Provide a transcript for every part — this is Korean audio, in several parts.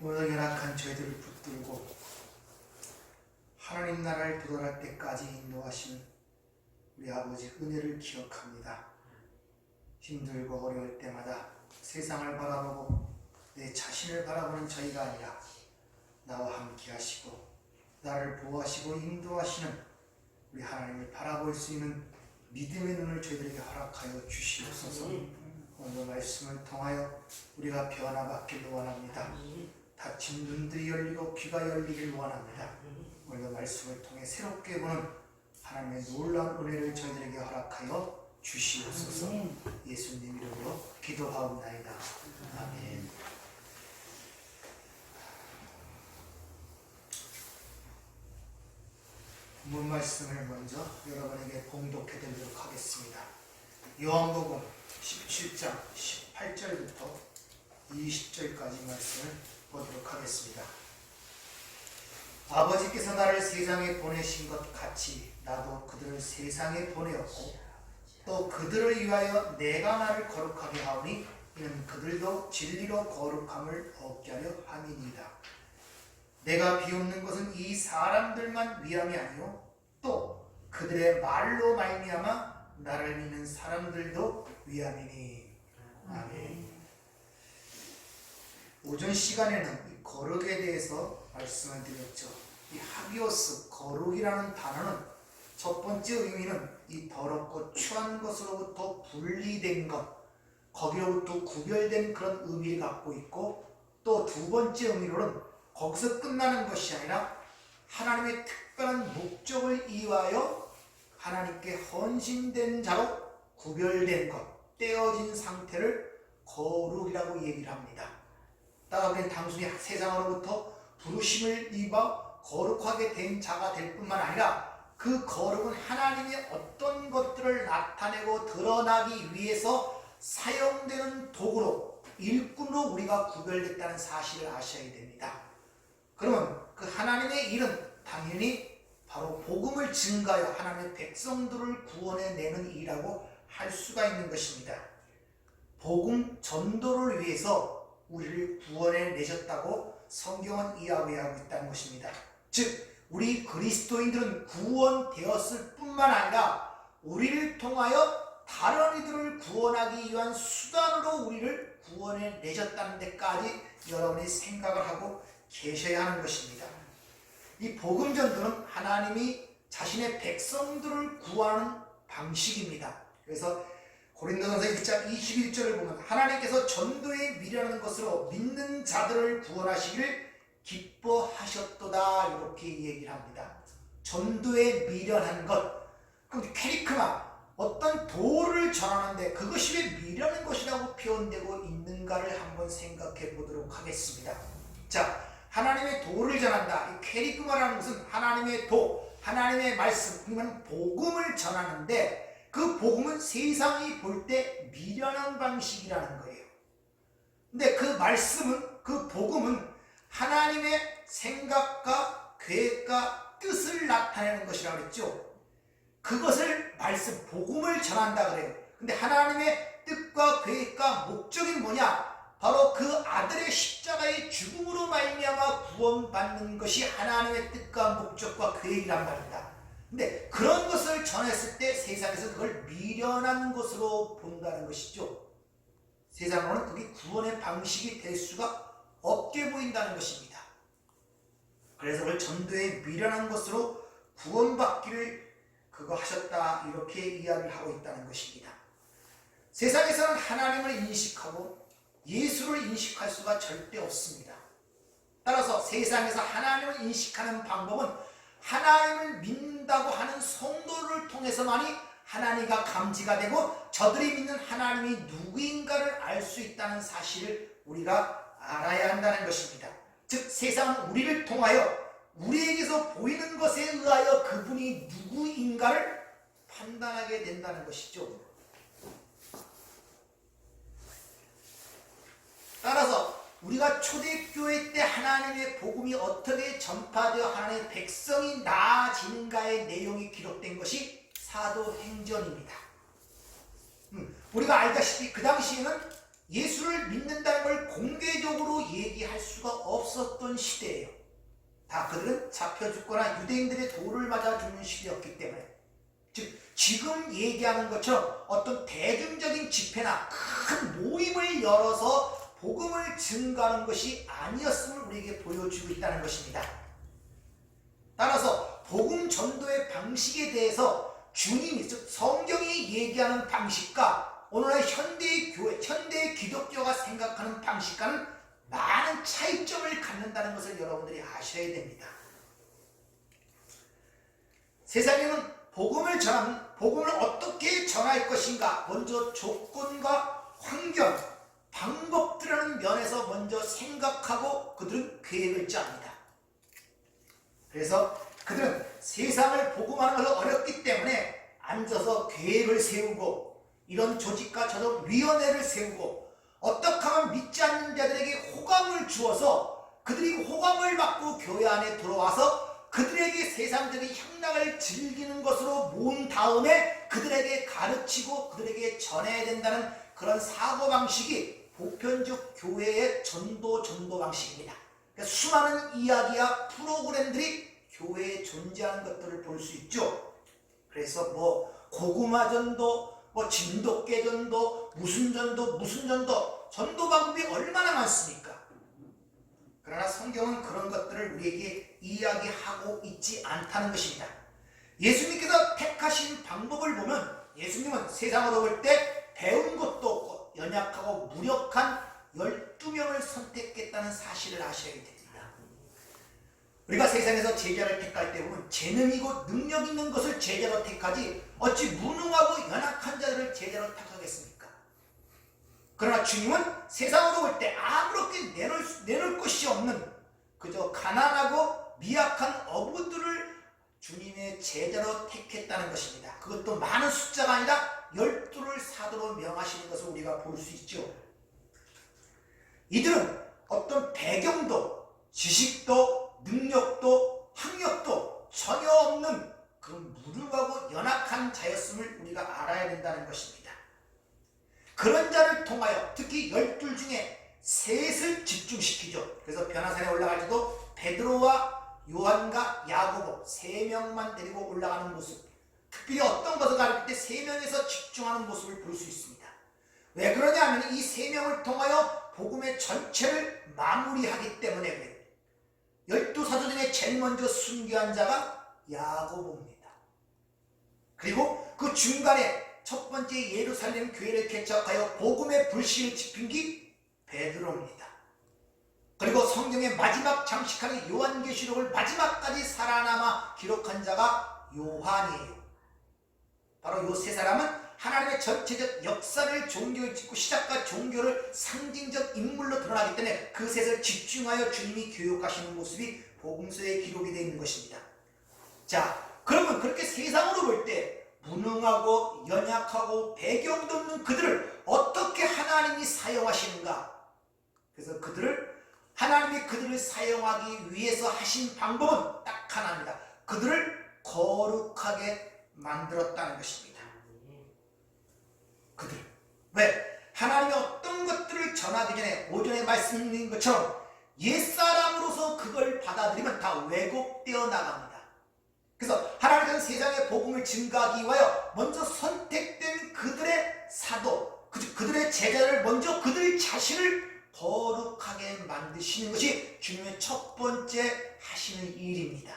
오늘 연약한 저희들을 붙들고 하나님 나라를 도달할 때까지 인도하신 우리 아버지 은혜를 기억합니다. 힘들고 어려울 때마다 세상을 바라보고 내 자신을 바라보는 저희가 아니라 나와 함께 하시고 나를 보호하시고 인도하시는 우리 하나님을 바라볼 수 있는 믿음의 눈을 저희들에게 허락하여 주시옵소서. 오늘 말씀을 통하여 우리가 변화받기를 원합니다. 닫힌 눈들이 열리고 귀가 열리길 원합니다. 오늘 말씀을 통해 새롭게 보는 하나님의 놀라운 은혜를 저희들에게 허락하여 주시옵소서. 예수님 이름으로 기도하옵나이다. 아멘. 본 말씀을 먼저 여러분에게 봉독해 드리도록 하겠습니다. 요한복음 17장 18절부터 20절까지 말씀을 보도록 하겠습니다. 아버지께서 나를 세상에 보내신 것 같이 나도 그들을 세상에 보내었고 또 그들을 위하여 내가 나를 거룩하게 하오니 이는 그들도 진리로 거룩함을 얻게 하려 함이니이다. 내가 비웃는 것은 이 사람들만 위함이 아니요 또 그들의 말로 말미암아 나를 믿는 사람들도 위함이니. 아멘. 오전 시간에는 이 거룩에 대해서 말씀을 드렸죠. 이 하기오스, 거룩이라는 단어는 첫 번째 의미는 이 더럽고 추한 것으로부터 분리된 것, 거기로부터 구별된 그런 의미를 갖고 있고, 또 두 번째 의미로는 거기서 끝나는 것이 아니라 하나님의 특별한 목적을 이유하여 하나님께 헌신된 자로 구별된 것, 떼어진 상태를 거룩이라고 얘기를 합니다. 따라서 단순히 세상으로부터 부르심을 입어 거룩하게 된 자가 될 뿐만 아니라 그 거룩은 하나님의 어떤 것들을 나타내고 드러나기 위해서 사용되는 도구로, 일꾼으로 우리가 구별됐다는 사실을 아셔야 됩니다. 그러면 그 하나님의 일은 당연히 바로 복음을 증가하여 하나님의 백성들을 구원해내는 일이라고 할 수가 있는 것입니다. 복음 전도를 위해서 우리를 구원해내셨다고 성경은 이야기하고 있다는 것입니다. 즉 우리 그리스도인들은 구원되었을 뿐만 아니라 우리를 통하여 다른 이들을 구원하기 위한 수단으로 우리를 구원해내셨다는 데까지 여러분이 생각을 하고 계셔야 하는 것입니다. 이 복음 전도는 하나님이 자신의 백성들을 구하는 방식입니다. 그래서 고린도전서 1장 21절을 보면 하나님께서 전도에 미련한 것으로 믿는 자들을 구원하시기를 기뻐하셨도다 이렇게 얘기를 합니다. 전도에 미련한 것, 그럼 캐리크마, 어떤 도를 전하는데 그것이 왜 미련한 것이라고 표현되고 있는가를 한번 생각해 보도록 하겠습니다. 자, 하나님의 도를 전한다. 이 캐리그마라는 것은 하나님의 도, 하나님의 말씀, 그러면 복음을 전하는데 그 복음은 세상이 볼 때 미련한 방식이라는 거예요. 근데 그 말씀은, 그 복음은 하나님의 생각과 계획과 뜻을 나타내는 것이라고 그랬죠. 그것을 말씀, 복음을 전한다 그래요. 근데 하나님의 뜻과 계획과 목적이 뭐냐? 바로 그 아들의 십자가의 죽음으로 말미암아 구원받는 것이 하나님의 뜻과 목적과 계획이란 말입니다. 근데 그런 것을 전했을 때 세상에서 그걸 미련한 것으로 본다는 것이죠. 세상으로는 그게 구원의 방식이 될 수가 없게 보인다는 것입니다. 그래서 그걸 전도에 미련한 것으로 구원받기를 그거 하셨다 이렇게 이야기를 하고 있다는 것입니다. 세상에서는 하나님을 인식하고 예수를 인식할 수가 절대 없습니다. 따라서 세상에서 하나님을 인식하는 방법은 하나님을 믿는다고 하는 성도를 통해서만이 하나님과 감지가 되고 저들이 믿는 하나님이 누구인가를 알 수 있다는 사실을 우리가 알아야 한다는 것입니다. 즉 세상은 우리를 통하여 우리에게서 보이는 것에 의하여 그분이 누구인가를 판단하게 된다는 것이죠. 따라서 우리가 초대교회 때 하나님의 복음이 어떻게 전파되어 하나님의 백성이 나아지는가의 내용이 기록된 것이 사도행전입니다. 우리가 알다시피 그 당시에는 예수를 믿는다는 걸 공개적으로 제대로 얘기할 수가 없었던 시대예요. 다 그들은 잡혀 죽거나 유대인들의 돌을 맞아 죽는 시대였기 때문에, 즉 지금 얘기하는 것처럼 어떤 대중적인 집회나 큰 모임을 열어서 복음을 증거하는 것이 아니었음을 우리에게 보여주고 있다는 것입니다. 따라서 복음 전도의 방식에 대해서 주님이, 즉 성경이 얘기하는 방식과 오늘날 현대의 교회, 현대의 기독교가 생각하는 방식과는 많은 차이점을 갖는다는 것을 여러분들이 아셔야 됩니다. 세상에는 복음을 어떻게 전할 것인가, 먼저 조건과 환경, 방법들이라는 면에서 먼저 생각하고 그들은 계획을 짭니다. 그래서 그들은 세상을 복음하는 것은 어렵기 때문에 앉아서 계획을 세우고 이런 조직과 저런 위원회를 세우고 어떻게 하면 믿지 않는 자들에게 호감을 주어서 그들이 호감을 받고 교회 안에 들어와서 그들에게 세상적인 향락을 즐기는 것으로 모은 다음에 그들에게 가르치고 그들에게 전해야 된다는 그런 사고방식이 보편적 교회의 전도 방식입니다. 그러니까 수많은 이야기와 프로그램들이 교회에 존재하는 것들을 볼 수 있죠. 그래서 고구마 전도, 진돗개 전도, 무슨 전도, 전도 방법이 얼마나 많습니까? 그러나 성경은 그런 것들을 우리에게 이야기하고 있지 않다는 것입니다. 예수님께서 택하신 방법을 보면 예수님은 세상으로 볼 때 배운 것도 없고 연약하고 무력한 12명을 선택했다는 사실을 아셔야 됩니다. 우리가 세상에서 제자를 택할 때 보면 재능이고 능력 있는 것을 제자로 택하지 어찌 무능하고 연약한 자들을 제자로 택하겠습니까? 그러나 주님은 세상으로 볼 때 아무렇게 내놓을 것이 없는 그저 가난하고 미약한 어부들을 주님의 제자로 택했다는 것입니다. 그것도 많은 숫자가 아니라 12를 사도로 명하시는 것을 우리가 볼 수 있죠. 이들은 어떤 배경도 지식도 능력도 학력도 전혀 없는 그런 무능하고 연약한 자였음을 우리가 알아야 된다는 것입니다. 그런 자를 통하여 특히 12 중에 셋을 집중시키죠. 그래서 변화산에 올라갈 때도 베드로와 요한과 야고보 3명만 데리고 올라가는 모습, 특별히 어떤 것을 가르칠 때 3명에서 집중하는 모습을 볼 수 있습니다. 왜 그러냐면 이 3명을 통하여 복음의 전체를 마무리하기 때문에 그래요. 12사도 중에 제일 먼저 순교한 자가 야고보입니다. 그리고 그 중간에 첫 번째 예루살렘 교회를 개척하여 복음의 불씨를 지핀 게 베드로입니다. 그리고 성경의 마지막 장식하는 요한계시록을 마지막까지 살아남아 기록한 자가 요한이에요. 바로 이 세 사람은 하나님의 전체적 역사를 종교를 짓고 시작과 종교를 상징적 인물로 드러나기 때문에 그 셋을 집중하여 주님이 교육하시는 모습이 복음서에 기록이 되어 있는 것입니다. 자, 그러면 그렇게 세상으로 볼 때 무능하고 연약하고 배경도 없는 그들을 어떻게 하나님이 사용하시는가? 그래서 하나님이 그들을 사용하기 위해서 하신 방법은 딱 하나입니다. 그들을 거룩하게 만들었다는 것입니다. 왜? 하나님이 어떤 것들을 전하기 전에 오전에 말씀드린 것처럼 옛사람으로서 그걸 받아들이면 다 왜곡되어 나갑니다. 그래서 하나님은 세상의 복음을 증거하기 위하여 먼저 선택된 그들의 사도, 그들의 제자를 먼저 그들 자신을 거룩하게 만드시는 것이 주님의 첫 번째 하시는 일입니다.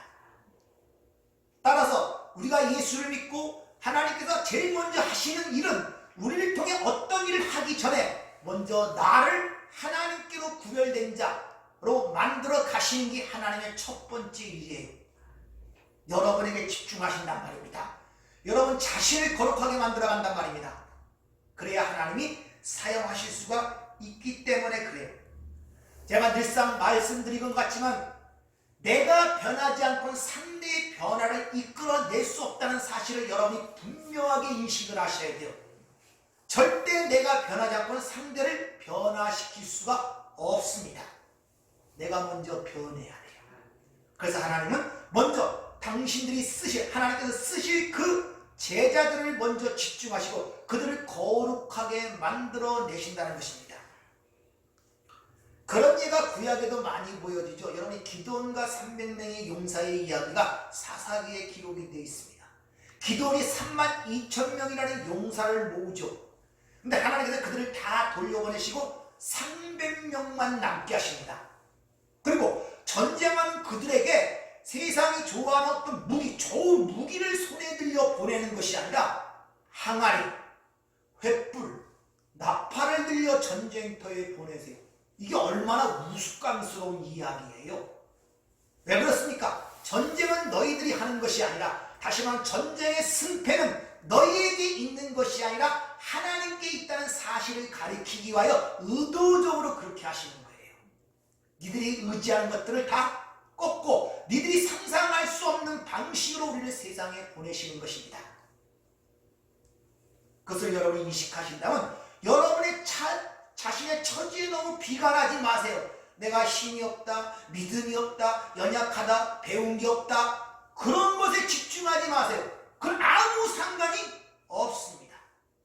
따라서 우리가 예수를 믿고 하나님께서 제일 먼저 하시는 일은 우리를 통해 어떤 일을 하기 전에 먼저 나를 하나님께로 구별된 자로 만들어 가시는 게 하나님의 첫 번째 일이에요. 여러분에게 집중하신단 말입니다. 여러분 자신을 거룩하게 만들어 간단 말입니다. 그래야 하나님이 사용하실 수가 있기 때문에 그래요. 제가 늘상 말씀드린 것 같지만 내가 변하지 않고는 상대의 변화를 이끌어낼 수 없다는 사실을 여러분이 분명하게 인식을 하셔야 돼요. 절대 내가 변하지 않고는 상대를 변화시킬 수가 없습니다. 내가 먼저 변해야 돼요. 그래서 하나님은 먼저 하나님께서 쓰실 그 제자들을 먼저 집중하시고 그들을 거룩하게 만들어 내신다는 것입니다. 그런 예가 구약에도 많이 보여지죠. 여러분이 기드온과 300명의 용사의 이야기가 사사기에 기록이 되어 있습니다. 기드온이 32,000명이라는 용사를 모으죠. 근데 하나님께서 그들을 다 돌려보내시고 300명만 남게 하십니다. 그리고 전쟁한 그들에게 세상이 좋아하는 어떤 무기, 좋은 무기를 손에 들려 보내는 것이 아니라 항아리, 횃불, 나팔을 들려 전쟁터에 보내세요. 이게 얼마나 우스꽝스러운 이야기예요. 왜 그렇습니까? 전쟁은 너희들이 하는 것이 아니라, 다시 말하면 전쟁의 승패는 너희에게 있는 것이 아니라 하나님께 있다는 사실을 가리키기 위하여 의도적으로 그렇게 하시는 거예요. 니들이 의지하는 것들을 다 꺾고 니들이 상상할 수 없는 방식으로 우리를 세상에 보내시는 것입니다. 그것을 여러분이 인식하신다면 여러분의 자신의 처지에 너무 비관하지 마세요. 내가 힘이 없다, 믿음이 없다, 연약하다, 배운 게 없다, 그런 것에 집중하지 마세요. 그건 아무 상관이 없습니다.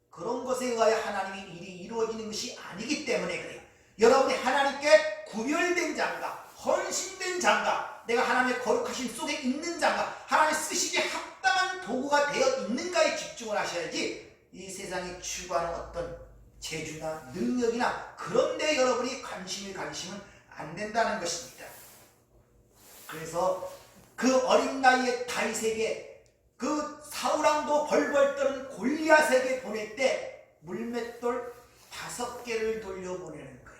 그런 것에 의하여 하나님의 일이 이루어지는 것이 아니기 때문에 그래요. 여러분이 하나님께 구별된 자인가, 헌신된 자인가, 내가 하나님의 거룩하심 속에 있는 자인가, 하나님 쓰시기에 합당한 도구가 되어 있는가에 집중을 하셔야지 이 세상이 추구하는 어떤 재주나 능력이나 그런 데 여러분이 관심을 가지시면 안 된다는 것입니다. 그래서 그 어린 나이에 다윗에게, 그 사울왕도 벌벌 떠는 골리앗에게 보낼 때 물맷돌 5개를 돌려보내는 거예요.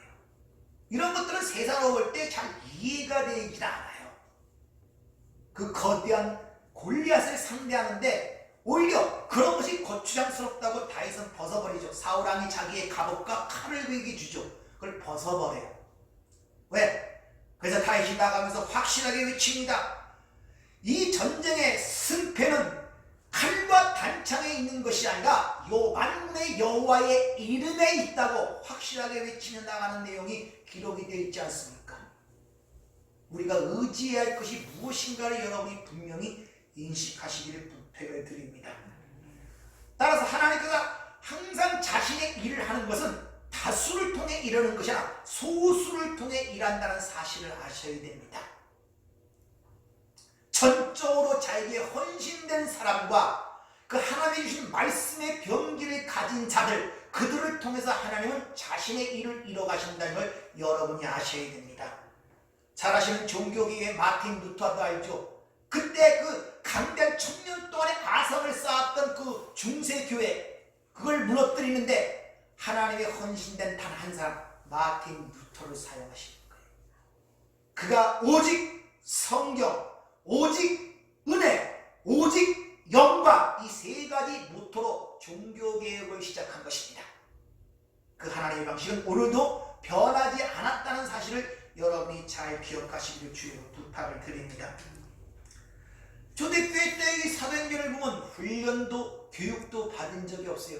이런 것들은 세상으로 볼 때 잘 이해가 되지 않아요. 그 거대한 골리앗을 상대하는데 오히려 그런 것이 거추장스럽다고 다윗은 벗어버리죠. 사울왕이 자기의 갑옷과 칼을 그에게 주죠. 그걸 벗어버려요. 왜? 그래서 다윗이 나가면서 확실하게 외칩니다. 이 전쟁의 승패는 칼과 단창에 있는 것이 아니라 만군의 여호와의 이름에 있다고 확실하게 외치며 나가는 내용이 기록이 되어 있지 않습니까? 우리가 의지해야 할 것이 무엇인가를 여러분이 분명히 인식하시기를 부탁을 드립니다. 따라서 하나님께서 항상 자신의 일을 하는 것은 다수를 통해 이루는 것이 아니라 소수를 통해 일한다는 사실을 아셔야 됩니다. 전적으로 자에게 헌신된 사람과 그 하나님이 주신 말씀의 병기를 가진 자들, 그들을 통해서 하나님은 자신의 일을 이뤄가신다는 걸 여러분이 아셔야 됩니다. 잘 아시는 종교계의 마틴 루터도 알죠. 그때 그 강대한 1000년 동안의 아성을 쌓았던 그 중세교회, 그걸 무너뜨리는데 하나님의 헌신된 단 한 사람, 마틴 루터를 사용하시는 거예요. 그가 오직 성경, 오직 은혜, 오직 영광, 이 3가지 모토로 종교개혁을 시작한 것입니다. 그 하나님의 방식은 오늘도 변하지 않았다는 사실을 여러분이 잘 기억하시기를 주여 부탁을 드립니다. 초대교회 때 이 사도행전을 보면 훈련도 교육도 받은 적이 없어요.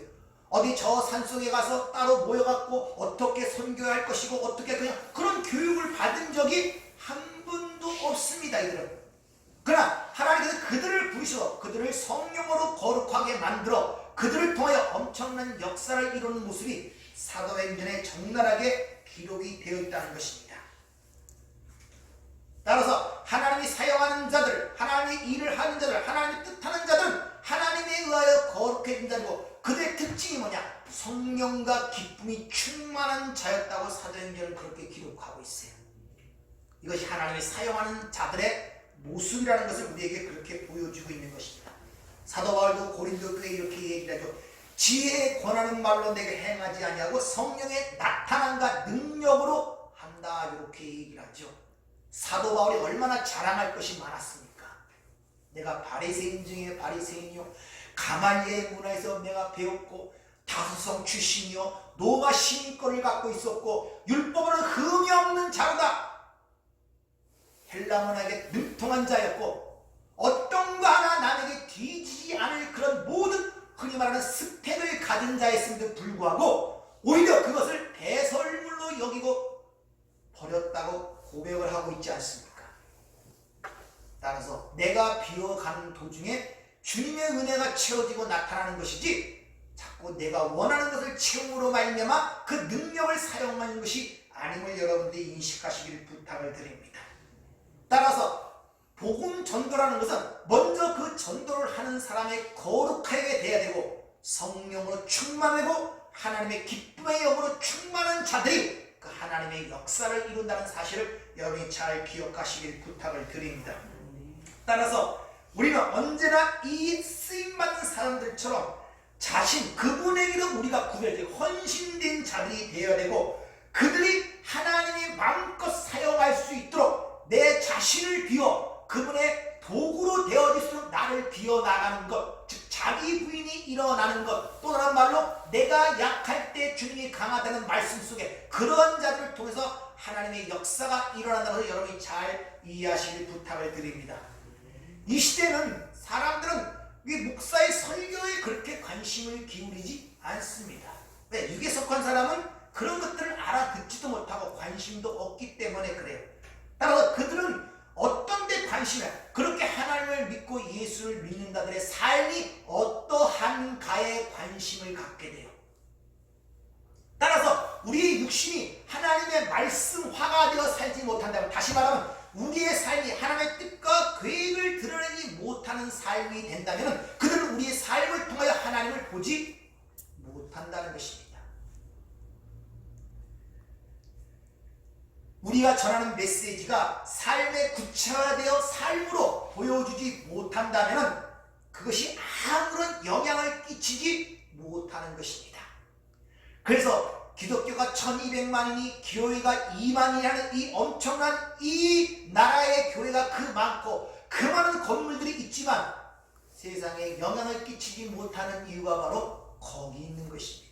어디 저 산속에 가서 따로 모여갖고 어떻게 선교할 것이고 어떻게 그런 교육을 받은 적이 한 번도 없습니다. 이들은. 그러나 하나님께서 그들을 부르셔 그들을 성령으로 거룩하게 만들어 그들을 통하여 엄청난 역사를 이루는 모습이 사도행전에 적나라하게 기록이 되어 있다는 것입니다. 따라서 하나님이 사용하는 자들, 하나님의 일을 하는 자들, 하나님의 뜻하는 자들은 하나님에 의하여 거룩해진 자들이고 그들의 특징이 뭐냐? 성령과 기쁨이 충만한 자였다고 사도행전은 그렇게 기록하고 있어요. 이것이 하나님이 사용하는 자들의 모습이라는 것을 우리에게 그렇게 보여주고 있는 것입니다. 사도 바울도 고린도 교회에 이렇게 얘기를 하죠. 지혜에 권하는 말로 내게 행하지 아니하고 성령의 나타남과 능력으로 한다, 이렇게 얘기를 하죠. 사도 바울이 얼마나 자랑할 것이 많았습니까? 내가 바리새인 중에 바리새인이요, 가말리엘 문화에서 내가 배웠고 다수성 출신이요, 로마 시민권을 갖고 있었고 율법으로는 흠이 없는 자로다. 헬라 문화에게 능통한 자였고 어떤 거 하나 남에게 뒤지지 않을 그런 모든 흔히 말하는 스펙을 가진 자였음에도 불구하고 오히려 그것을 배설물로 여기고 버렸다고 고백을 하고 있지 않습니까? 따라서 내가 비어가는 도중에 주님의 은혜가 채워지고 나타나는 것이지 자꾸 내가 원하는 것을 채움으로 말미암아 그 능력을 사용하는 것이 아님을 여러분들이 인식하시길 부탁을 드립니다. 따라서 복음 전도라는 것은 먼저 그 전도를 하는 사람의 거룩하게 돼야 되고 성령으로 충만하고 하나님의 기쁨의 영으로 충만한 자들이 그 하나님의 역사를 이룬다는 사실을 여러분이 잘 기억하시길 부탁을 드립니다. 따라서 우리는 언제나 이 쓰임받는 사람들처럼 자신 그분에게도 우리가 구별되고 헌신된 자들이 되어야 되고 그들이 하나님이 마음껏 사용할 수 있도록 내 자신을 비워 그분의 도구로 되어질수록 나를 비워나가는 것, 즉 자기 부인이 일어나는 것, 또 다른 말로 내가 약할 때 주님이 강하다는 말씀 속에 그런 자들을 통해서 하나님의 역사가 일어난다는 것을 여러분이 잘 이해하시길 부탁을 드립니다. 이 시대는 사람들은 목사의 설교에 그렇게 관심을 기울이지 않습니다. 왜? 육에 속한 사람은 그런 것들을 알아듣지도 못하고 관심도 없기 때문에 그래요. 따라서 그들은 어떤 데 관심을, 그렇게 하나님을 믿고 예수를 믿는 자들의 삶이 어떠한가에 관심을 갖게 돼요. 따라서 우리의 육신이 하나님의 말씀화가 되어 살지 못한다면, 다시 말하면 우리의 삶이 하나님의 뜻과 계획을 드러내지 못하는 삶이 된다면 그들은 우리의 삶을 통하여 하나님을 보지 못한다는 것입니다. 우리가 전하는 메시지가 삶에 구체화되어 삶으로 보여주지 못한다면 그것이 아무런 영향을 끼치지 못하는 것입니다. 그래서 기독교가 1200만이니 교회가 2만이라는 이 엄청난 이 나라의 교회가 그 많고 그 많은 건물들이 있지만 세상에 영향을 끼치지 못하는 이유가 바로 거기 있는 것입니다.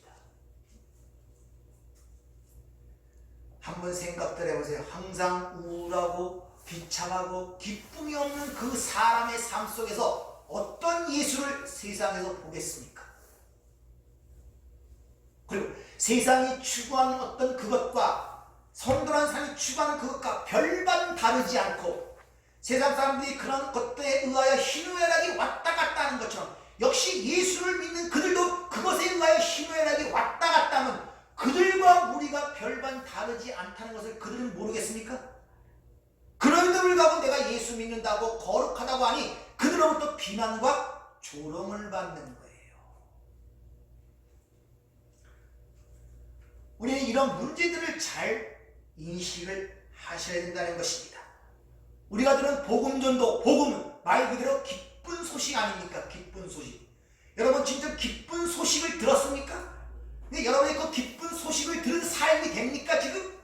한번 생각들 해보세요. 항상 우울하고 비참하고 기쁨이 없는 그 사람의 삶 속에서 어떤 예수를 세상에서 보겠습니까? 그리고 세상이 추구하는 어떤 그것과 성도란 사람이 추구하는 그것과 별반 다르지 않고 세상 사람들이 그런 것들에 의하여 희노애락이 왔다 갔다 하는 것처럼 역시 예수를 믿는 그들도 그것에 의하여 희노애락이 왔다 갔다 하면 그들과 우리가 별반 다르지 않다는 것을 그들은 모르겠습니까? 그럼에도 불구하고 내가 예수 믿는다고 거룩하다고 하니 그들로부터 비난과 조롱을 받는 거예요. 우리는 이런 문제들을 잘 인식을 하셔야 된다는 것입니다. 우리가 들은 복음전도, 복음은 말 그대로 기쁜 소식 아닙니까? 기쁜 소식. 여러분 진짜 기쁜 소식을 들었습니까? 근데 여러분이 그 기쁜 소식을 들은 삶이 됩니까 지금?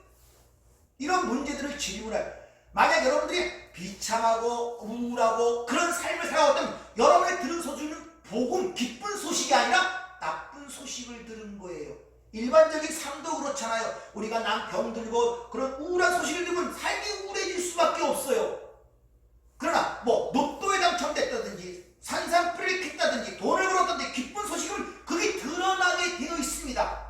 이런 문제들을 질문해요. 만약 여러분들이 비참하고 우울하고 그런 삶을 살아왔다면 여러분이 들은 소식은 복음, 기쁜 소식이 아니라 나쁜 소식을 들은 거예요. 일반적인 삶도 그렇잖아요. 우리가 남 병들고 그런 우울한 소식을 들으면 삶이 우울해질 수밖에 없어요. 그러나 뭐 로또에 당첨됐다든지 산산풀이 캤다든지 돈을 벌었다든지 기쁜 소식은 그게 드러나게 되어 있습니다.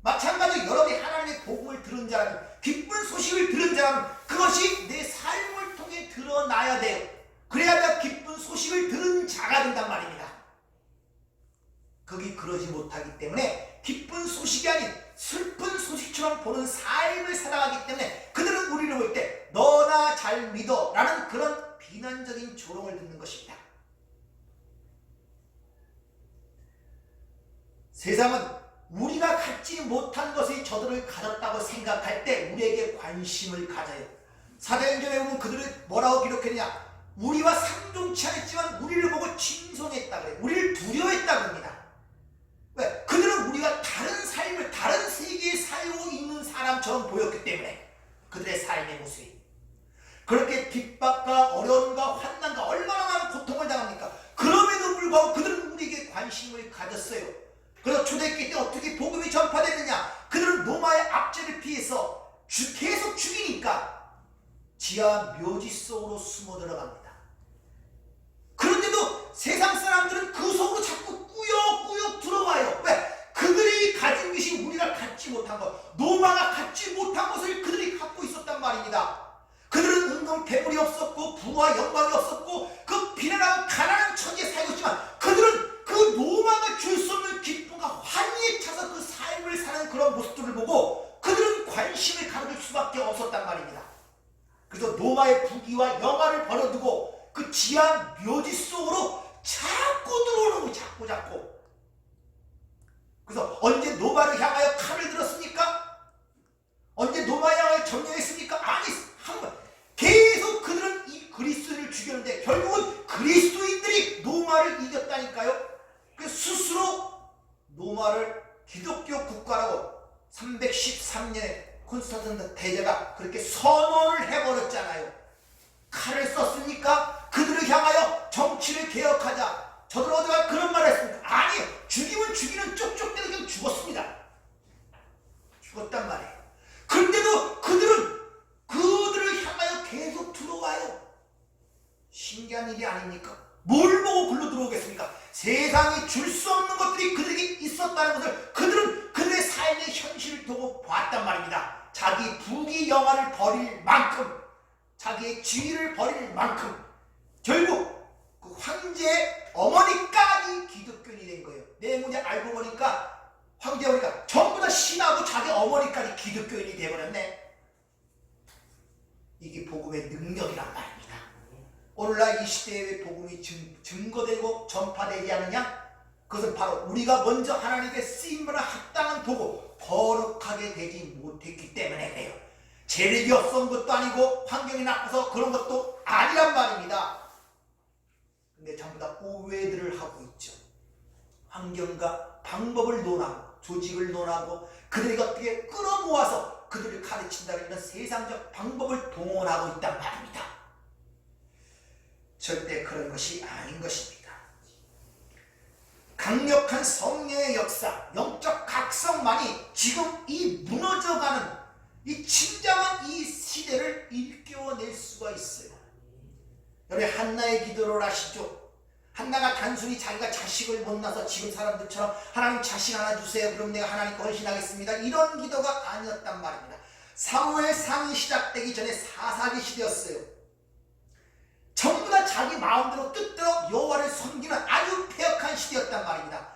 마찬가지로 여러분이 하나님의 복음을 들은 자라면, 기쁜 소식을 들은 자라면 그것이 내 삶을 통해 드러나야 돼요. 그래야 내가 기쁜 소식을 들은 자가 된단 말입니다. 그게 그러지 못하기 때문에 기쁜 소식이 아닌 슬픈 소식처럼 보는 삶을 살아가기 때문에 그들은 우리를 볼 때 너나 잘 믿어 라는 그런 비난적인 조롱을 듣는 것입니다. 세상은 우리가 갖지 못한 것이 저들을 가졌다고 생각할 때 우리에게 관심을 가져요. 사도행전에 보면 그들이 뭐라고 기록했냐? 우리와 상종치 않았지만 우리를 보고 칭송했다 그래요. 우리를 두려워했다 그럽니다. 왜? 그들은 우리가 다른 삶을, 다른 세계에 살고 있는 사람처럼 보였기 때문에 그들의 삶의 모습이 그렇게 핍박과 어려움과 환난과 얼마나 많은 고통을 당합니까? 그럼에도 불구하고 그들은 우리에게 관심을 가졌어요. 그래서 초대교회 때 어떻게 복음이 전파됐느냐? 그들은 로마의 압제를 피해서 계속 죽이니까 지하 묘지 속으로 숨어 들어갑니다. 그런데도 세상 사람들은 그 속으로 자꾸 꾸역꾸역 들어와요. 왜? 그들이 가진 것이 우리가 갖지 못한 것, 로마가 갖지 못한 것을 그들이 갖고 있었단 말입니다. 그들은 은근 배물이 없었고 부와 영광이 없었고 그 비난하고 가난한 처지에 살고 있지만 그들은 그 로마가 줄 수 없는 기쁨과 환희에 차서 그 삶을 사는 그런 모습들을 보고 그들은 관심을 양심을 가르칠 수밖에 없었단 말입니다. 그래서 노마의 부귀와 영화를 버려두고 그 지한 묘지 속으로 자꾸 들어오는 거예요. 자꾸. 그래서 언제 노마를 향하여 칼을 들었습니까? 언제 노마를 향하여 점령했습니까? 아니, 계속 그들은 이 그리스도인을 죽였는데 결국은 그리스도인들이 노마를 이겼다니까요. 그래서 스스로 노마를 기독교 국가라고 313년에 콘스탄틴 대제가 그렇게 선언을 해버렸잖아요. 칼을 썼습니까? 그들을 향하여 정치를 개혁하자. 저들 어디가 그런 말을 했습니까? 아니요. 죽이면 죽이는 쪽쪽대로 그냥 죽었습니다. 죽었단 말이에요. 그런데도 그들을 향하여 계속 들어와요. 신기한 일이 아닙니까? 뭘 보고 글로 들어오겠습니까? 세상이 줄 수 없는 것들이 그들에게 있었다는 것을 그들은 그들의 삶의 현실을 두고 봤단 말입니다. 자기 부귀 영화를 버릴 만큼, 자기의 지위를 버릴 만큼 결국 그 황제의 어머니까지 기독교인이 된 거예요. 내용을 알고 보니까 황제 어머니가 전부 다 신하고 자기 어머니까지 기독교인이 되어버렸네. 이게 복음의 능력이란 말입니다. 오늘날 이 시대에 왜 복음이 증거되고 전파되지 않느냐? 그것은 바로 우리가 먼저 하나님께 쓰임받아 합당한 도구 거룩하게 되지 못했기 때문에 그래요. 재력이 없었던 것도 아니고 환경이 나빠서 그런 것도 아니란 말입니다. 근데 전부 다 오해들을 하고 있죠. 환경과 방법을 논하고 조직을 논하고 그들이 어떻게 끌어모아서 그들을 가르친다는 이런 세상적 방법을 동원하고 있단 말입니다. 절대 그런 것이 아닌 것입니다. 강력한 성령의 역사, 영적 각성만이 지금 이 무너져가는 이 침잠한 이 시대를 일깨워낼 수가 있어요. 여러분 한나의 기도를 아시죠? 한나가 단순히 자기가 자식을 못 낳아서 지금 사람들처럼 하나님 자식 하나 주세요. 그럼 내가 하나님께 헌신하겠습니다. 이런 기도가 아니었단 말입니다. 사무엘상이 시작되기 전에 사사기 시대였어요. 전부 다 자기 마음대로 뜻대로 여호와를 섬기는 아주 폐역한 시대였단 말입니다.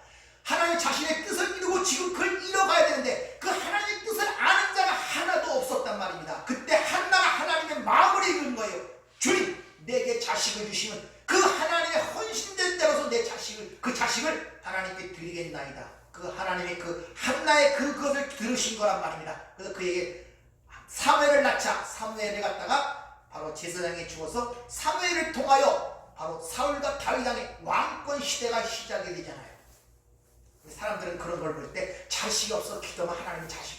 하나님 자신의 뜻을 이루고 지금 그걸 이뤄가야 되는데 그 하나님의 뜻을 아는 자가 하나도 없었단 말입니다. 그때 한나가 하나님의 마음을 읽은 거예요. 주님 내게 자식을 주시면 그 하나님의 헌신된 대로서 내 자식을 하나님께 드리겠나이다. 그 하나님의 그 한나의 그것을 들으신 거란 말입니다. 그래서 그에게 사무엘을 낳자 사무엘을 갖다가 바로 제사장이 죽어서 사무엘을 통하여 바로 사울과 다윗 왕의 왕권 시대가 시작이 되잖아요. 사람들은 그런 걸 볼 때 자식이 없어 기도하면 하나님 자식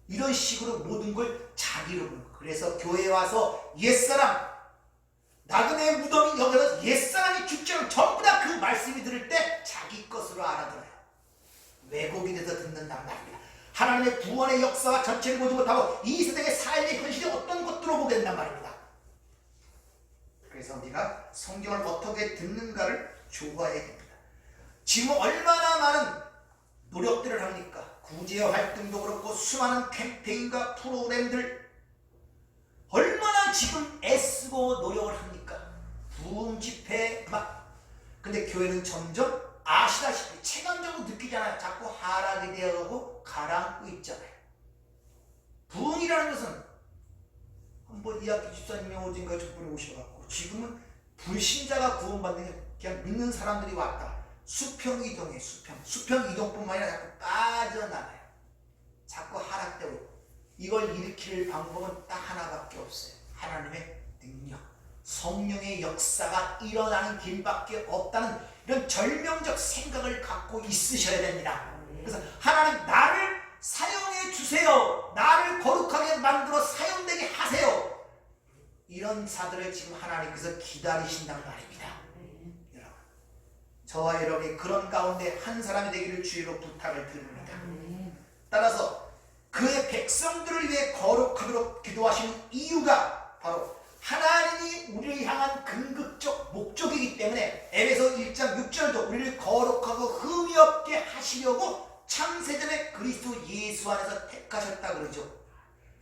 이런 식으로 모든 걸 자기로 보는 거예요. 그래서 교회에 와서 옛사람 나그네의 무덤이 여기서 옛사람이 죽지 않으면 전부 다 그 말씀이 들을 때 자기 것으로 알아들어요. 왜곡이 돼서 듣는단 말입니다. 하나님의 구원의 역사와 전체를 보지 못하고 이 세상의 삶의 현실이 어떤 것들로 보게 된단 말입니다. 그래서 우리가 성경을 어떻게 듣는가를 조화해야 됩니다. 지금 얼마나 많은 노력들을 합니까? 구제 활동도 그렇고 수많은 캠페인과 프로그램들 얼마나 지금 애쓰고 노력을 합니까? 부흥 집회 막. 근데 교회는 점점 아시다시피 체감적으로 느끼잖아요. 자꾸 하락이 되어가고 가라앉고 있잖아요. 부흥이라는 것은 한번 이학기 집사님이 어딘가 저분이 오셔갖고 지금은 불신자가 구원받는 게 그냥 믿는 사람들이 왔다. 수평 이동해 수평 이동뿐만 아니라 자꾸 빠져나가요. 자꾸 하락되고 이걸 일으킬 방법은 딱 하나밖에 없어요. 하나님의 능력, 성령의 역사가 일어나는 길밖에 없다는 이런 절명적 생각을 갖고 있으셔야 됩니다. 그래서 하나님 나를 사용해 주세요. 나를 거룩하게 만들어 사용되게 하세요. 이런 자들을 지금 하나님께서 기다리신단 말입니다. 여러분, 저와 여러분이 그런 가운데 한 사람이 되기를 주의로 부탁을 드립니다. 따라서 그의 백성들을 위해 거룩하도록 기도하시는 이유가 바로 하나님이 우리를 향한 궁극적 목적이기 때문에 에베소 1장 6절도 우리를 거룩하고 흠이 없게 하시려고 창세전에 그리스도 예수 안에서 택하셨다 그러죠.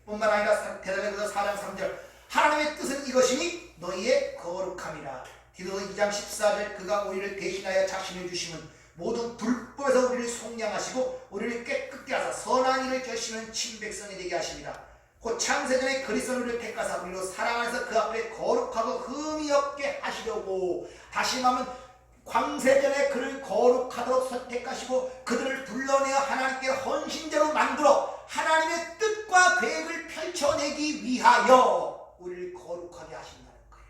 뿐만 아니라 대사전서 4장 3절 하나님의 뜻은 이것이니 너희의 거룩함이라. 디도서 2장 14절 그가 우리를 대신하여 자신을 주시면 모든 불법에서 우리를 속량하시고 우리를 깨끗게 하사 선한 일을 결심하는 친백성이 되게 하십니다. 곧 창세전에 그리스도를 우리를 택하사 우리로 사랑 안에서 그 앞에 거룩하고 흠이 없게 하시려고, 다시 말하면 광세전에 그를 거룩하도록 선택하시고 그들을 불러내어 하나님께 헌신자로 만들어 하나님의 뜻과 계획을 펼쳐내기 위하여 우리를 거룩하게 하신다는 거예요.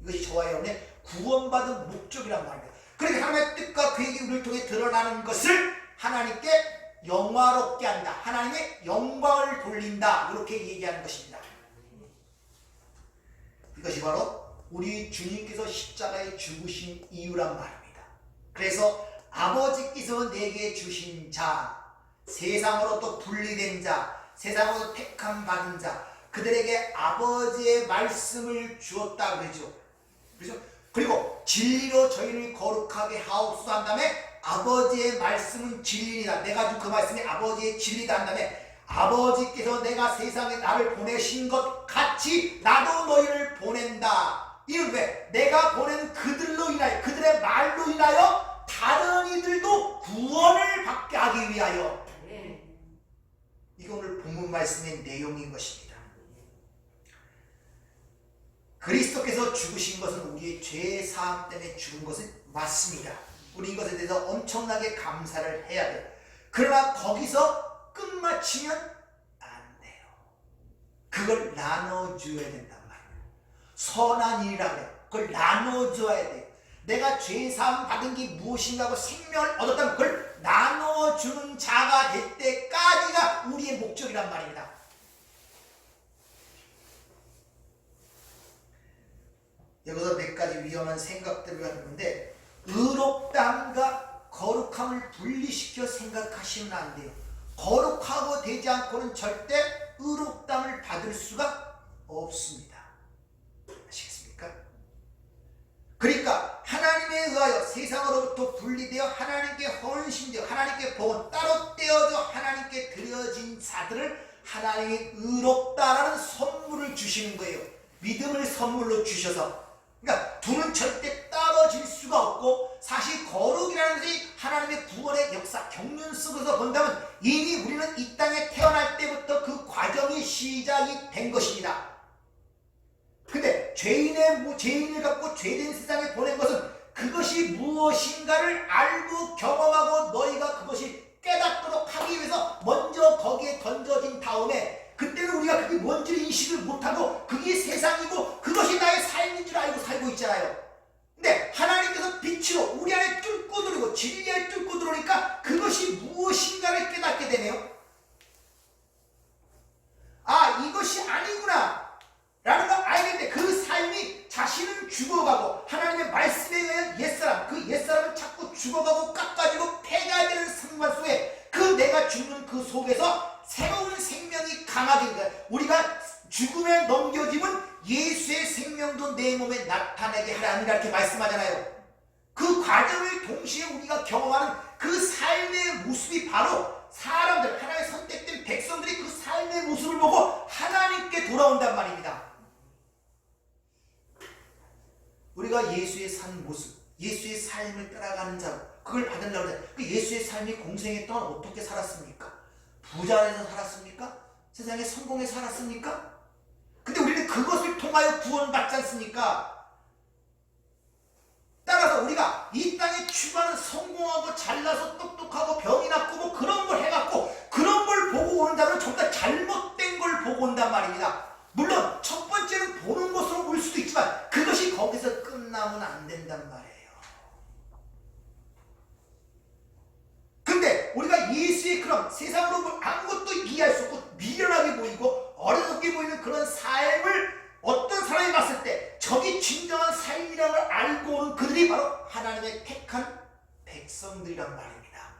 이것이 저와 여러분의 구원받은 목적이란 말입니다. 그러니까 하나님의 뜻과 계획이 우리를 통해 드러나는 것을 하나님께 영화롭게 한다, 하나님의 영광을 돌린다, 이렇게 얘기하는 것입니다. 이것이 바로 우리 주님께서 십자가에 죽으신 이유란 말입니다. 그래서 아버지께서 내게 주신 자, 세상으로부터 분리된 자, 세상으로부터 택함 받은 자, 그들에게 아버지의 말씀을 주었다 그러죠. 그렇죠? 그리고 진리로 저희를 거룩하게 하옵소서 한 다음에 아버지의 말씀은 진리다. 내가 준 그 말씀이 아버지의 진리다 한 다음에 아버지께서 내가 세상에 나를 보내신 것 같이 나도 너희를 보낸다. 이는 왜? 내가 보낸 그들로 인하여, 그들의 말로 인하여 다른 이들도 구원을 받게 하기 위하여. 이게 오늘 본문 말씀의 내용인 것입니다. 그리스도께서 죽으신 것은 우리의 죄 사함 때문에 죽은 것은 맞습니다. 우리 이것에 대해서 엄청나게 감사를 해야 돼요. 그러나 거기서 끝마치면 안 돼요. 그걸 나눠줘야 된단 말이에요. 선한 일이라고 해요. 그걸 나눠줘야 돼요. 내가 죄사함 받은 게 무엇인가 하고 생명을 얻었다면 그걸 나눠주는 자가 될 때까지가 우리의 목적이란 말입니다. 여기서 몇 가지 위험한 생각들을 하는데, 의롭다함과 거룩함을 분리시켜 생각하시면 안 돼요. 거룩하고 되지 않고는 절대 의롭다함을 받을 수가 없습니다. 아시겠습니까? 그러니까 하나님에 의하여 세상으로부터 분리되어 하나님께 헌신되어 하나님께 복은 따로 떼어져 하나님께 드려진 자들을 하나님이 의롭다라는 선물을 주시는 거예요. 믿음을 선물로 주셔서. 그러니까 둘은 절대 떨어질 수가 없고, 사실 거룩이라는 것이 하나님의 구원의 역사, 경륜 속에서 본다면 이미 우리는 이 땅에 태어날 때부터 그 과정이 시작이 된 것입니다. 근데 죄인을 갖고 죄된 세상에 보낸 것은 그것이 무엇인가를 알고 경험하고 너희가 그것이 깨닫도록 하기 위해서 먼저 거기에 던져진 다음에, 그때는 우리가 그게 뭔지 인식을 못하고 그게 세상이고 그것이 나의 삶인 줄 알고 살고 있잖아요. 근데 하나님께서 빛으로 우리 안에 뚫고 들어오고 진리에 뚫고 들어오니까 그것이 무엇인가를 깨닫게 되네요. 아, 이것이 아니구나 라는 걸 알겠는데, 그 삶이 자신은 죽어가고 하나님의 말씀에 의한 옛사람, 그 옛사람은 자꾸 죽어가고 깎아지고 폐가되는 상관 속에 그 내가 죽는 그 속에서 새로운 생명이 강하게 된 거야. 우리가 죽음에 넘겨짐은 예수의 생명도 내 몸에 나타나게 하라 합니다, 이렇게 말씀하잖아요. 그 과정을 동시에 우리가 경험하는 그 삶의 모습이 바로 사람들, 하나님의 선택된 백성들이 그 삶의 모습을 보고 하나님께 돌아온단 말입니다. 우리가 예수의 산 모습, 예수의 삶을 따라가는 자, 그걸 받으려고 해요. 그 예수의 삶이 공생애 동안 어떻게 살았습니까? 부자 안에서 살았습니까? 세상에 성공해 살았습니까? 근데 우리는 그것을 통하여 구원받지 않습니까? 따라서 우리가 이 땅에 추구하는 성공하고 잘나서 똑똑하고 병이 낫고 뭐 그런 걸 해갖고 그런 걸 보고 오는 자는 정말 잘못된 걸 보고 온단 말입니다. 물론 첫 번째는 보는 것으로 올 수도 있지만 그것이 거기서 끝나면 안 된단 말이에요. 근데 우리가 예수의 그런 세상으로 아무것도 이해할 수 없고 미련하게 보이고 어리석게 보이는 그런 삶을 어떤 사람이 봤을 때 저기 진정한 삶이라는 걸 알고 오는 그들이 바로 하나님의 택한 백성들이란 말입니다.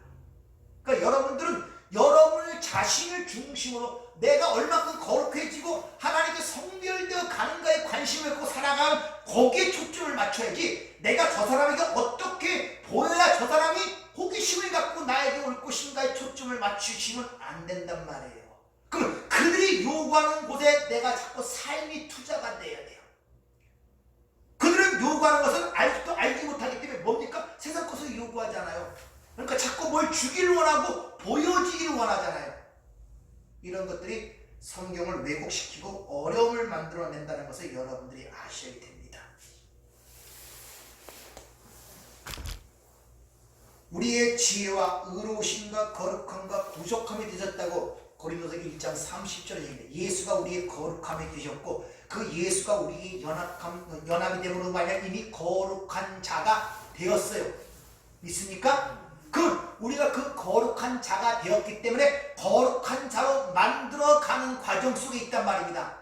그러니까 여러분들은 여러분의 자신을 중심으로 내가 얼마큼 거룩해지고 하나님께 성별되어 가는가에 관심을 갖고 살아가면 거기에 초점을 맞춰야지, 내가 저 사람에게 어떻게 보여야 저 사람이 호기심을 갖고 나에게 올 것인가에 초점을 맞추시면 안 된단 말이에요. 그럼 그들이 요구하는 곳에 내가 자꾸 삶이 투자가 돼야 돼요. 그들은 요구하는 것은 알지도 알지 못하기 때문에 뭡니까? 세상 것을 요구하잖아요. 그러니까 자꾸 뭘 주기를 원하고 보여지기를 원하잖아요. 이런 것들이 성경을 왜곡시키고 어려움을 만들어낸다는 것을 여러분들이 아셔야 됩니다. 우리의 지혜와 의로우심과 거룩함과 부족함이 되셨다고 고린도서 1장 30절에 얘기합니다. 예수가 우리의 거룩함이 되셨고 그 예수가 우리의 연합이 됨으로 말미암아 이미 거룩한 자가 되었어요. 믿습니까? 우리가 그 거룩한 자가 되었기 때문에 거룩한 자로 만들어가는 과정 속에 있단 말입니다.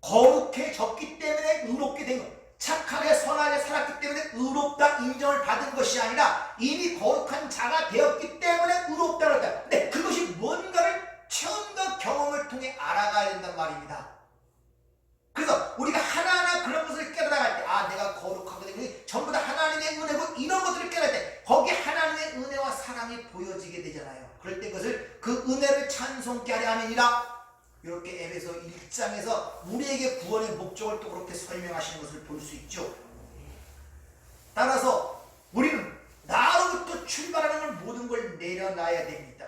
거룩해졌기 때문에 의롭게 된 것, 착하게 선하게 살았기 때문에 의롭다 인정을 받은 것이 아니라 이미 거룩한 자가 되었기 때문에 의롭다고 했다. 근데 그것이 뭔가를 체험과 경험을 통해 알아가야 된단 말입니다. 그래서 우리가 하나하나 그런 것을 깨달아갈 때, 아, 내가 거룩하거든요. 전부 다 하나님의 은혜고 이런 것들을 깨달을 때 거기에 하나님의 은혜와 사랑이 보여지게 되잖아요. 그럴 때 그것을 그 은혜를 찬송케 하려 함이니라. 이렇게 에베소 1장에서 우리에게 구원의 목적을 또 그렇게 설명하시는 것을 볼 수 있죠. 따라서 우리는 나로부터 출발하는 모든 걸 내려놔야 됩니다.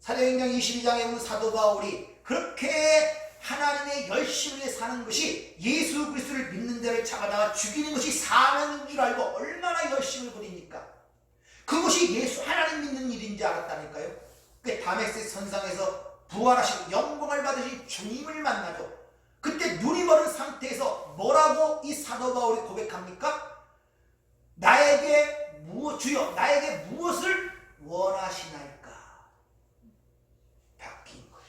사도행전 22장에 보면 사도 바울이 그렇게 하나님의 열심을 위해 사는 것이 예수 그리스도를 믿는 자를 잡아다가 죽이는 것이 사명인 줄 알고 얼마나 열심을 부립니까? 그것이 예수 하나님 믿는 일인 줄 알았다니까요. 그 다메섹 선상에서 부활하시고 영광을 받으신 주님을 만나죠. 그때 눈이 멀은 상태에서 뭐라고 이 사도 바울이 고백합니까? 주여 나에게 무엇을 원하시나이까? 바뀐 거예요.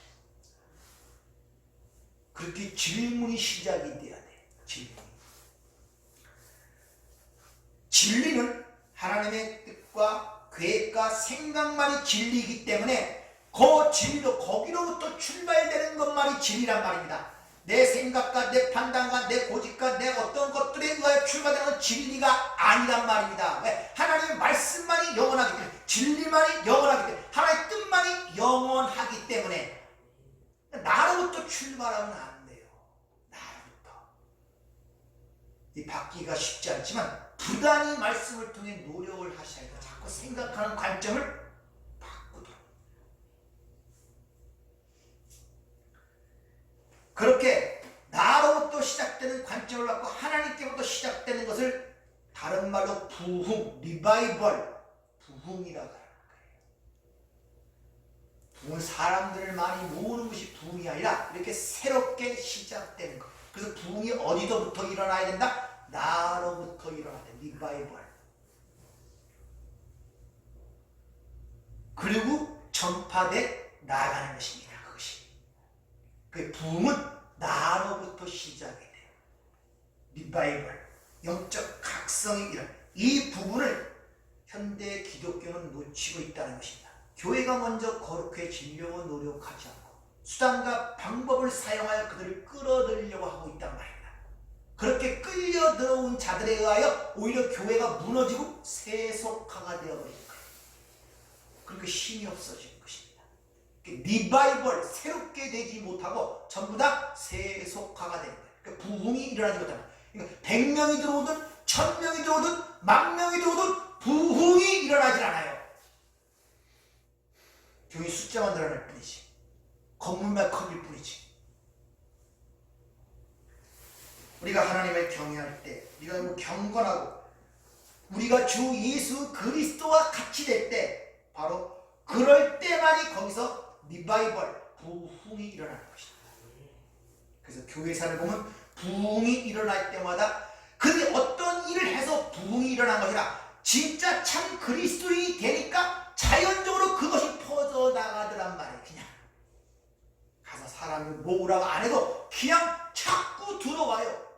그렇게 질문이 시작이 돼야 돼. 진리는 하나님의 뜻과 계획과 생각만이 진리이기 때문에 그 진리도 거기로부터 출발되는 것만이 진리란 말입니다. 내 생각과 내 판단과 내 고집과 내 어떤 것들에 의하여 출발되는 진리가 아니란 말입니다. 왜? 하나님의 말씀만이 영원하기 때문에, 진리만이 영원하기 때문에, 하나님의 뜻만이 영원하기 때문에 나로부터 출발하면 안 돼요. 나로부터. 이 받기가 쉽지 않지만 부단히 말씀을 통해 노력을 하셔야 돼요. 자꾸 생각하는 관점을 그렇게 나로부터 시작되는 관점을 갖고 하나님께부터 시작되는 것을 다른 말로 부흥, 리바이벌, 부흥이라고 하는 거예요. 부흥은 사람들을 많이 모으는 것이 부흥이 아니라 이렇게 새롭게 시작되는 것. 그래서 부흥이 어디서부터 일어나야 된다? 나로부터 일어나야 돼. 리바이벌. 그리고 전파돼 나가는 것입니다. 그것이. 그 부흥은 나로부터 시작이 돼요. 리바이벌, 영적 각성이 일어나. 이 부분을 현대 기독교는 놓치고 있다는 것입니다. 교회가 먼저 거룩해지려고 노력하지 않고 수단과 방법을 사용하여 그들을 끌어들이려고 하고 있단 말입니다. 그렇게 끌려 들어온 자들에 의하여 오히려 교회가 무너지고 세속화가 되어버린 거예요. 그러니까 힘이 없어지는 것입니다. 리바이벌, 새롭게 되지 못하고 전부 다 세속화가 되는 거예요. 그러니까 부흥이 일어나지 못하는 거예요. 그러니까 100명이 들어오든 1000명이 들어오든 10,000명이 들어오든 부흥이 일어나질 않아요. 교회 숫자만 늘어날 뿐이지. 건물만 커질 뿐이지. 우리가 하나님을 경외할 때, 우리가 경건하고 우리가 주 예수 그리스도와 같이 될 때 바로 그럴 때만이 거기서 리바이벌, 부흥이 일어나는 것입니다. 그래서 교회사를 보면 부흥이 일어날 때마다 근데 어떤 일을 해서 부흥이 일어난 것이라 진짜 참 그리스도인이 되니까 자연적으로 그것이 퍼져나가더란 말이에요. 그냥 가서 사람을 모으라고 안 해도 그냥 자꾸 들어와요.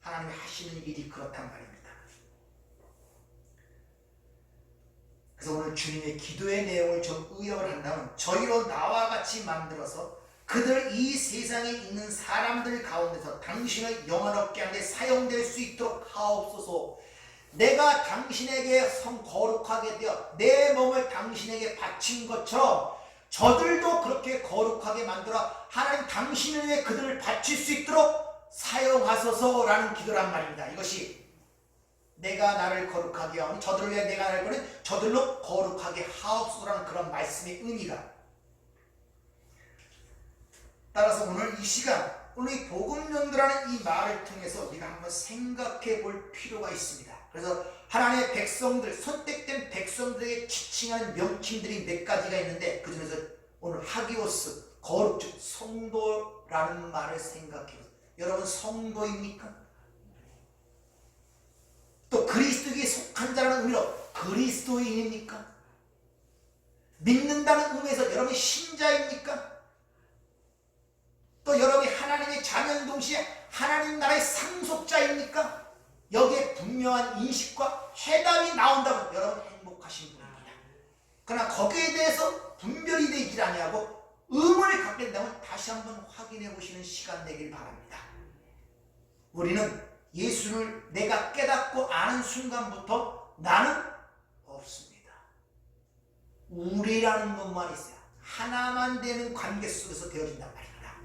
하나님이 하시는 일이 그렇단 말입니다. 그래서 오늘 주님의 기도의 내용을 좀 의역을 한다면 저희로 나와 같이 만들어서 그들 이 세상에 있는 사람들 가운데서 당신을 영원롭게 하는 데 사용될 수 있도록 하옵소서. 내가 당신에게 거룩하게 되어 내 몸을 당신에게 바친 것처럼 저들도 그렇게 거룩하게 만들어 하나님 당신을 위해 그들을 바칠 수 있도록 사용하소서라는 기도란 말입니다. 이것이 내가 나를 거룩하게 하오니 저들을 위해 내가 나를 거룩 저들로 거룩하게 하옵소서라는 그런 말씀의 의미가. 따라서 오늘 이 시간, 오늘 이 복음 전도라는 이 말을 통해서 우리가 한번 생각해 볼 필요가 있습니다. 그래서 하나님의 백성들, 선택된 백성들에게 지칭하는 명칭들이 몇 가지가 있는데, 그 중에서 오늘 하기오스, 거룩, 즉 성도라는 말을 생각해요. 여러분 성도입니까? 또 그리스도에게 속한 자라는 의미로 그리스도인입니까? 믿는다는 의미에서 여러분이 신자입니까? 또 여러분이 하나님의 자녀인 동시에 하나님 나라의 상속자입니까? 여기에 분명한 인식과 해답이 나온다면 여러분 행복하신 분입니다. 그러나 거기에 대해서 분별이 되지 아니하고 의문을 갖게 된다면 다시 한번 확인해 보시는 시간 되길 바랍니다. 우리는 예수를 내가 깨닫고 아는 순간부터 나는 없습니다. 우리라는 것만 있어요. 하나만 되는 관계 속에서 되어진단 말입니다.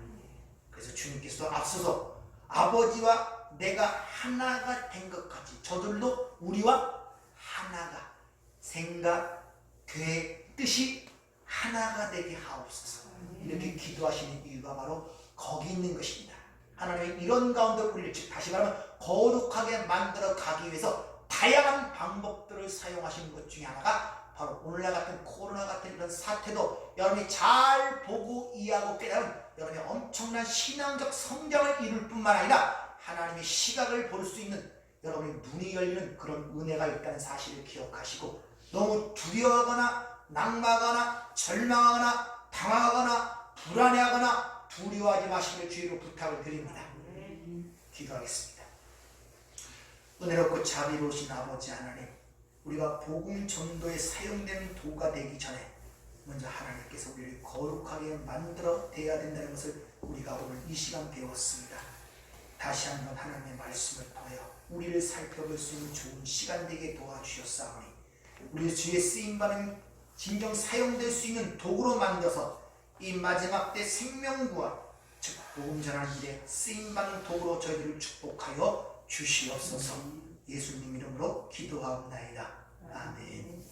그래서 주님께서 앞서서 아버지와 내가 하나가 된 것 같이 저들도 우리와 하나가 생각되듯이 하나가 되게 하옵소서. 이렇게 기도하시는 이유가 바로 거기 있는 것입니다. 하나님이 이런 가운데 우리를 다시 말하면 거룩하게 만들어 가기 위해서 다양한 방법들을 사용하시는 것 중에 하나가 바로 오늘날 같은 코로나 같은 이런 사태도 여러분이 잘 보고 이해하고 깨달으면 여러분이 엄청난 신앙적 성장을 이룰 뿐만 아니라 하나님의 시각을 볼 수 있는 여러분의 눈이 열리는 그런 은혜가 있다는 사실을 기억하시고, 너무 두려워하거나 낙마하거나 절망하거나 당하거나 불안해하거나 두려워하지 마시길 주의로 부탁을 드립니다. 기도하겠습니다. 은혜롭고 자비로우신 아버지 하나님, 우리가 복음 전도에 사용되는 도가 되기 전에 먼저 하나님께서 우리를 거룩하게 만들어 대야 된다는 것을 우리가 오늘 이 시간 배웠습니다. 다시 한번 하나님의 말씀을 통하여 우리를 살펴볼 수 있는 좋은 시간 되게 도와주셨사오니 우리 주의 쓰임받은 진정 사용될 수 있는 도구로 만들어서 이 마지막 때 생명구와 즉 복음 전하는 일에 쓰임받는 도구로 저희들을 축복하여 주시옵소서. 예수님 이름으로 기도하옵나이다. 아멘.